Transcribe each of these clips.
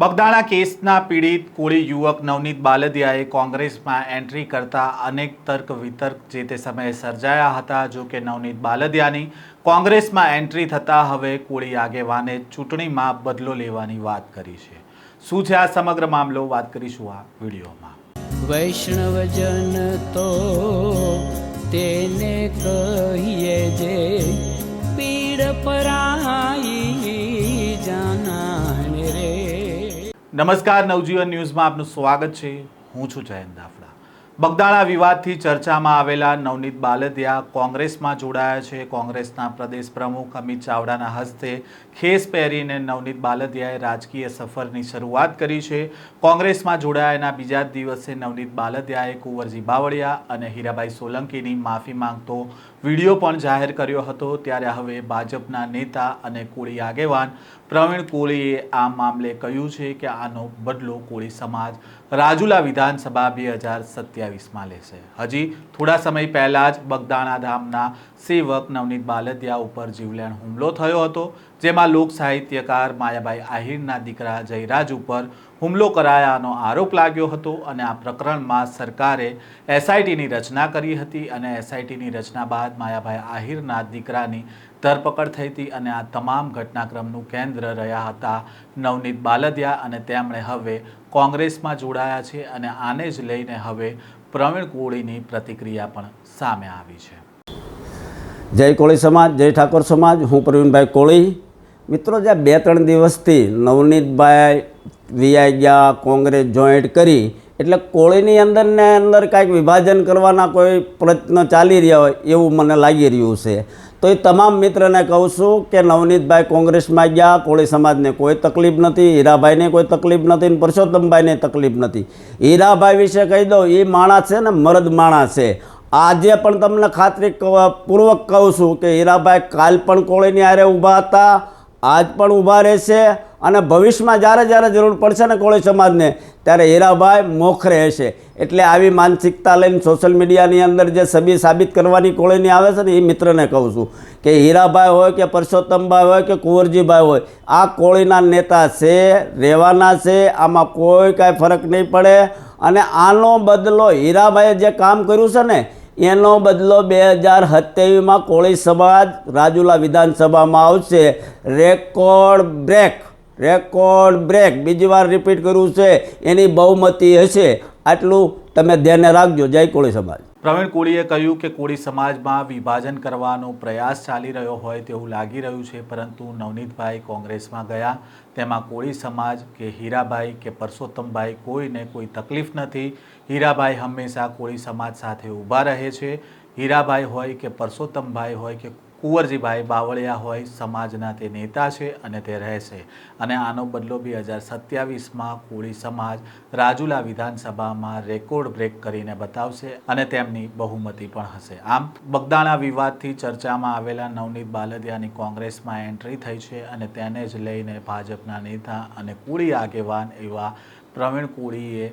બગદાણા કેસના પીડિત કોળી યુવક નવનીત બાલદિયાએ કોંગ્રેસમાં એન્ટ્રી કરતા અનેક તર્ક વિતર્ક જે તે સમયે સર્જાયા હતા। જો કે નવનીત બાલદિયાની કોંગ્રેસમાં એન્ટ્રી થતાં હવે કોળી આગેવાને ચૂંટણીમાં બદલો લેવાની વાત કરી છે। શું છે આ સમગ્ર મામલો, વાત કરીશું આ વિડીયોમાં। વૈષ્ણવજન તો તેને કહીએ જે પીડ પરાઈ જાનાને રે। નમસ્કાર, નવજીવન ન્યૂઝમાં આપનું સ્વાગત છે। હું છું જયંત દાફડા। બગદાણા વિવાદથી ચર્ચામાં આવેલા નવનીત બાલદિયા કોંગ્રેસમાં જોડાયા છે। કોંગ્રેસના પ્રદેશ પ્રમુખ અમિત ચાવડાના હસ્તે ખેસ પહેરીને નવનીત બાલદિયાએ રાજકીય સફરની શરૂઆત કરી છે। કોંગ્રેસમાં જોડાયાના બીજા જ દિવસે નવનીત બાલદિયાએ કુંવરજી બાવળિયા અને હીરાભાઈ સોલંકીની માફી માંગતો વિડીયો પણ જાહેર કર્યો હતો। ત્યારે હવે ભાજપના નેતા અને કોળી આગેવાન પ્રવીણ કોળીએ આ મામલે કહ્યું છે કે આનો બદલો કોળી સમાજ રાજુલા વિધાનસભા 2027માં લેશે। હજી થોડા સમય પહેલાં જ બગદાણા ધામના સેવક નવનીત બાલદિયા ઉપર જીવલેણ હુમલો થયો હતો, જેમાં લોક સાહિત્યકાર માયાભાઈ આહિરના દીકરા જયરાજ ઉપર હુમલો કરાયાનો આરોપ લાગ્યો હતો અને આ પ્રકરણમાં સરકારે એસઆઈટીની રચના કરી હતી અને એસઆઈટીની રચના બાદ માયાભાઈ આહિરના દીકરાની ધરપકડ થઈ હતી અને આ તમામ ઘટનાક્રમનું કેન્દ્ર રહ્યા હતા નવનીત બાલદિયા અને તેમણે હવે કોંગ્રેસમાં જોડાયા છે અને આને જ લઈને હવે પ્રવીણ કોળીની પ્રતિક્રિયા પણ સામે આવી છે। જય કોળી સમાજ, જય ઠાકોર સમાજ। હું પ્રવીણભાઈ કોળી। મિત્રો, જ્યાં 2-3 દિવસથી નવનીતભાઈ વીઆઈ ગયા, કોંગ્રેસ જોઈન્ટ કરી, એટલે કોળીની અંદર કાંઈક વિભાજન કરવાના કોઈ પ્રયત્ન ચાલી રહ્યા હોય એવું મને લાગી રહ્યું છે। તો એ તમામ મિત્રને કહું છું કે નવનીતભાઈ કોંગ્રેસમાં ગયા, કોળી સમાજને કોઈ તકલીફ નથી, હીરાભાઈને કોઈ તકલીફ નથી, ને પરસોત્તમભાઈને તકલીફ નથી। હીરાભાઈ વિશે કહી દઉં, એ માણસ છે ને મરદ માણસ છે। આજે પણ તમને ખાતરી પૂર્વક કહું છું કે હીરાભાઈ કાલ પણ કોળીની હારે ઊભા હતા, આજ પણ ઊભા રહેશે અને ભવિષ્યમાં જ્યારે જરૂર પડશે ને કોળી સમાજને ત્યારે હીરાભાઈ મોખરે હશે। એટલે આવી માનસિકતા લઈને સોશિયલ મીડિયાની અંદર જે છબી સાબિત કરવાની કોળીની આવે છે ને એ મિત્રને કહું છું કે હીરાભાઈ હોય કે પરસોત્તમભાઈ હોય કે કુંવરજીભાઈ હોય, આ કોળીના નેતા છે, રહેવાના છે, આમાં કોઈ કાંઈ ફરક નહીં પડે। અને આનો બદલો હીરાભાઈએ જે કામ કર્યું છે ને એનો બદલો 2027માં કોળી સમાજ રાજુલા વિધાનસભામાં આવશે। રેકોર્ડ બ્રેક બીજી વાર રિપીટ કર્યું છે, એની બહુમતી હશે। આટલું તમે ધ્યાને રાખજો। જય કોળી સમાજ। પ્રવીણ કોળીએ કહ્યું કે કોળી સમાજમાં વિભાજન કરવાનો પ્રયાસ ચાલી રહ્યો હોય તેવું લાગી રહ્યું છે, પરંતુ નવનીતભાઈ કોંગ્રેસમાં ગયા તેમાં કોળી સમાજ કે હીરાભાઈ કે પરસોત્તમભાઈ કોઈને કોઈ તકલીફ નથી। હીરાભાઈ હંમેશા કોળી સમાજ સાથે ઊભા રહે છે। હીરાભાઈ હોય કે પરસોત્તમભાઈ હોય કે કુંવરજીભાઈ બાવળિયા હોય, સમાજના તે નેતા છે અને તે રહેશે અને આનો બદલો 2027માં કોળી સમાજ રાજુલા વિધાનસભામાં રેકોર્ડ બ્રેક કરીને બતાવશે અને તેમની બહુમતી પણ હશે। આમ બગદાણા વિવાદથી ચર્ચામાં આવેલા નવનીત બાલદિયાની કોંગ્રેસમાં એન્ટ્રી થઈ છે અને તેને જ લઈને ભાજપના નેતા અને કોળી આગેવાન એવા પ્રવીણ કોળીએ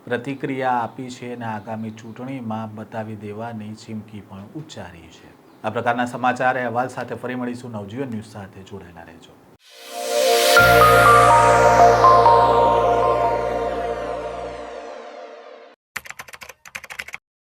પ્રતિક્રિયા આપી છે અને આગામી ચૂંટણીમાં બતાવી દેવાની ચીમકી પણ ઉચ્ચારી છે। આ પ્રકારના સમાચાર અહેવાલ સાથે ફરી મળીશું। નવજીવન ન્યૂઝ સાથે જોડાયેલા રહેજો।